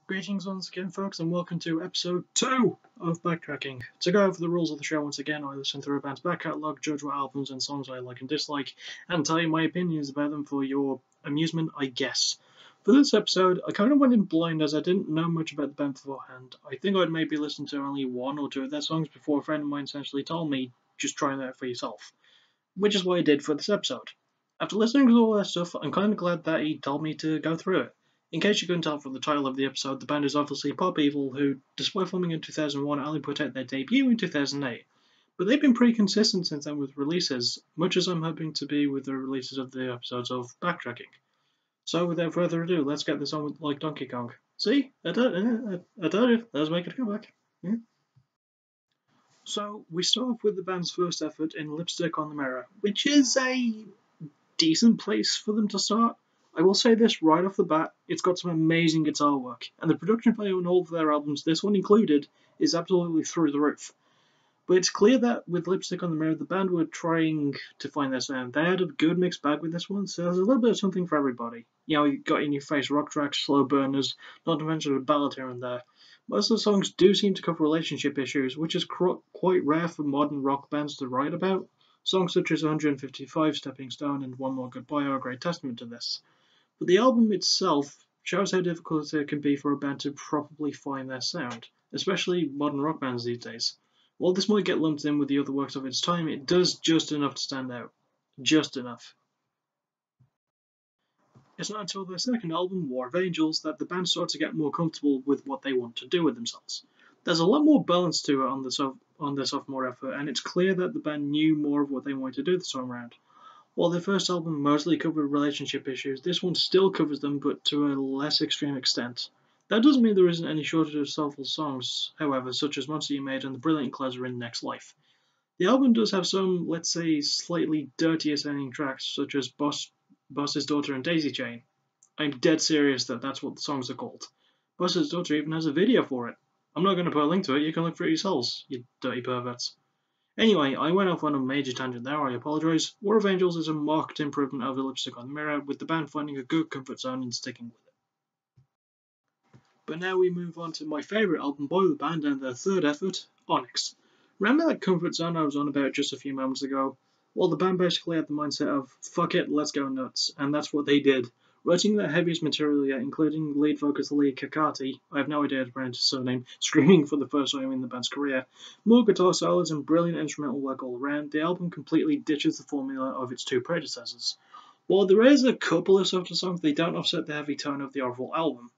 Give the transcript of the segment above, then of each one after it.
Greetings once again, folks, and welcome to episode 2 of Backtracking. To go over the rules of the show once again, I listen through a band's back catalogue, judge what albums and songs I like and dislike, and tell you my opinions about them for your amusement, I guess. For this episode, I kind of went in blind as I didn't know much about the band beforehand. I think I'd maybe listened to only one or two of their songs before a friend of mine essentially told me, just try that for yourself. Which is what I did for this episode. After listening to all that stuff, I'm kind of glad that he told me to go through it. In case you couldn't tell from the title of the episode, the band is obviously Pop Evil, who, despite forming in 2001, only put out their debut in 2008. But they've been pretty consistent since then with releases, much as I'm hoping to be with the releases of the episodes of Backtracking. So without further ado, let's get this on with like Donkey Kong. See? I told you. Let's make it a comeback. Yeah. So we start off with the band's first effort in Lipstick on the Mirror, which is a decent place for them to start. I will say this right off the bat, it's got some amazing guitar work, and the production value on all of their albums, this one included, is absolutely through the roof. But it's clear that with Lipstick on the Mirror, the band were trying to find their sound. They had a good mixed bag with this one, so there's a little bit of something for everybody. You know, you got in your face rock tracks, slow burners, not to mention a ballad here and there. Most of the songs do seem to cover relationship issues, which is quite rare for modern rock bands to write about. Songs such as 155, Stepping Stone, and One More Goodbye are a great testament to this. But the album itself shows how difficult it can be for a band to properly find their sound, especially modern rock bands these days. While this might get lumped in with the other works of its time, it does just enough to stand out. Just enough. It's not until their second album, War of Angels, that the band starts to get more comfortable with what they want to do with themselves. There's a lot more balance to it on their sophomore effort, and it's clear that the band knew more of what they wanted to do this time around. While their first album mostly covered relationship issues, this one still covers them, but to a less extreme extent. That doesn't mean there isn't any shortage of soulful songs, however, such as Monster You Made and the brilliant closer in Next Life. The album does have some, let's say, slightly dirtier sounding tracks, such as Boss's Daughter and Daisy Chain. I'm dead serious that that's what the songs are called. Boss's Daughter even has a video for it. I'm not going to put a link to it, you can look for it yourselves, you dirty perverts. Anyway, I went off on a major tangent there, I apologise. War of Angels is a marked improvement over Lipstick on the Mirror, with the band finding a good comfort zone and sticking with it. But now we move on to my favourite album by the band and their third effort, Onyx. Remember that comfort zone I was on about just a few moments ago? Well, the band basically had the mindset of, fuck it, let's go nuts, and that's what they did. Writing their heaviest material yet, including lead vocalist Lee Kakati, I have no idea how to pronounce his surname, screaming for the first time in the band's career, more guitar solos and brilliant instrumental work all around, the album completely ditches the formula of its two predecessors. While there is a couple of softer songs, they don't offset the heavy tone of the overall album.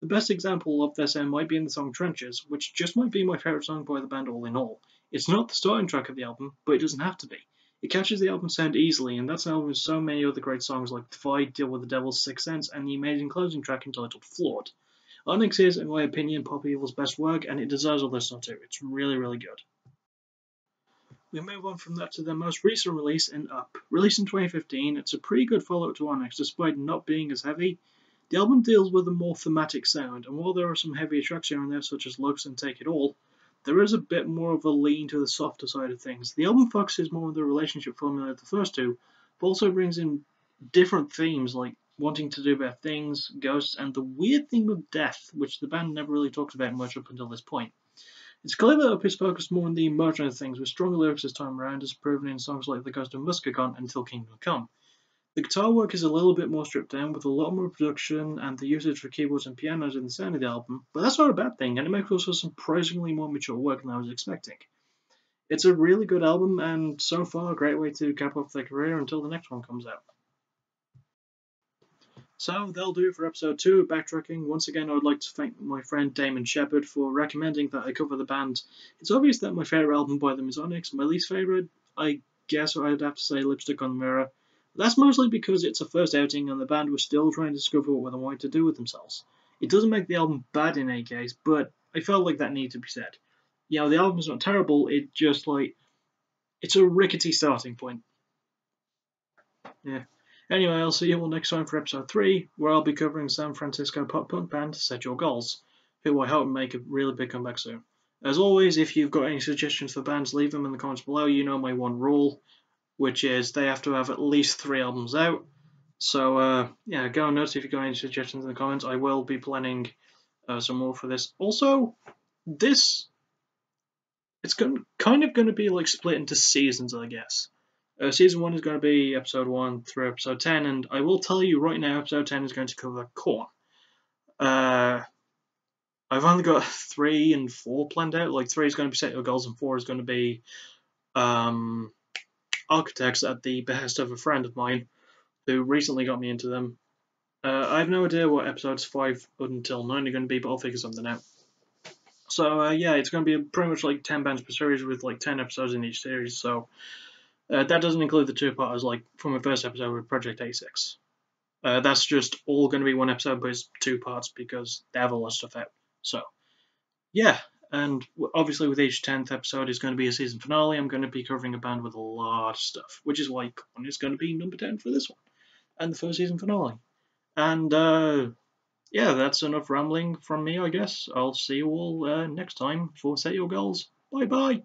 The best example of their sound might be in the song Trenches, which just might be my favourite song by the band all in all. It's not the starting track of the album, but it doesn't have to be. It catches the album sound easily, and that's an album with so many other great songs like Divide, Deal with the Devil's Sixth Sense, and the amazing closing track entitled Flawed. Onyx is, in my opinion, Pop Evil's best work, and it deserves a listen to. It's really, really good. We move on from that to their most recent release in Up. Released in 2015, it's a pretty good follow-up to Onyx, despite not being as heavy. The album deals with a more thematic sound, and while there are some heavier tracks here and there, such as Looks and Take It All, there is a bit more of a lean to the softer side of things. The album focuses more on the relationship formula of the first two, but also brings in different themes like wanting to do better things, ghosts, and the weird theme of death, which the band never really talked about much up until this point. It's clear that Up is focused more on the emotion of things, with stronger lyrics this time around, as proven in songs like The Ghost of Muskegon and Till Kingdom Come. The guitar work is a little bit more stripped down, with a lot more production and the usage for keyboards and pianos in the sound of the album, but that's not a bad thing, and it makes also surprisingly more mature work than I was expecting. It's a really good album, and so far a great way to cap off their career until the next one comes out. So that'll do for episode 2 of Backtracking. Once again, I would like to thank my friend Damon Shepard for recommending that I cover the band. It's obvious that my favourite album by them is Onyx. My least favourite, I guess I'd have to say Lipstick on the Mirror. That's mostly because it's a first outing and the band was still trying to discover what they wanted to do with themselves. It doesn't make the album bad in any case, but I felt like that needed to be said. You know, the album's not terrible, it's a rickety starting point. Yeah. Anyway, I'll see you all next time for episode 3, where I'll be covering San Francisco pop punk band Set Your Goals, who I hope make a really big comeback soon. As always, if you've got any suggestions for bands, leave them in the comments below. You know my one rule, which is they have to have at least 3 albums out. So, yeah, go nuts if you've got any suggestions in the comments. I will be planning some more for this. Also, it's kind of going to be like split into seasons, I guess. Season 1 is going to be episode 1 through episode 10, and I will tell you right now, episode 10 is going to cover corn. I've only got 3 and 4 planned out. Like 3 is going to be set your goals, and 4 is going to be architects at the behest of a friend of mine who recently got me into them. I have no idea what episodes 5 until 9 are going to be, but I'll figure something out. So yeah, it's going to be pretty much like 10 bands per series with like 10 episodes in each series. So that doesn't include the 2-parters like from the first episode with Project A6. That's just all going to be 1 episode, but it's 2 parts because they have a lot of stuff out. So yeah, and obviously with each 10th episode is going to be a season finale. I'm going to be covering a band with a lot of stuff, which is why Con is going to be number 10 for this one and the first season finale. And yeah, that's enough rambling from me, I guess. I'll see you all next time for Set Your Goals. Bye bye.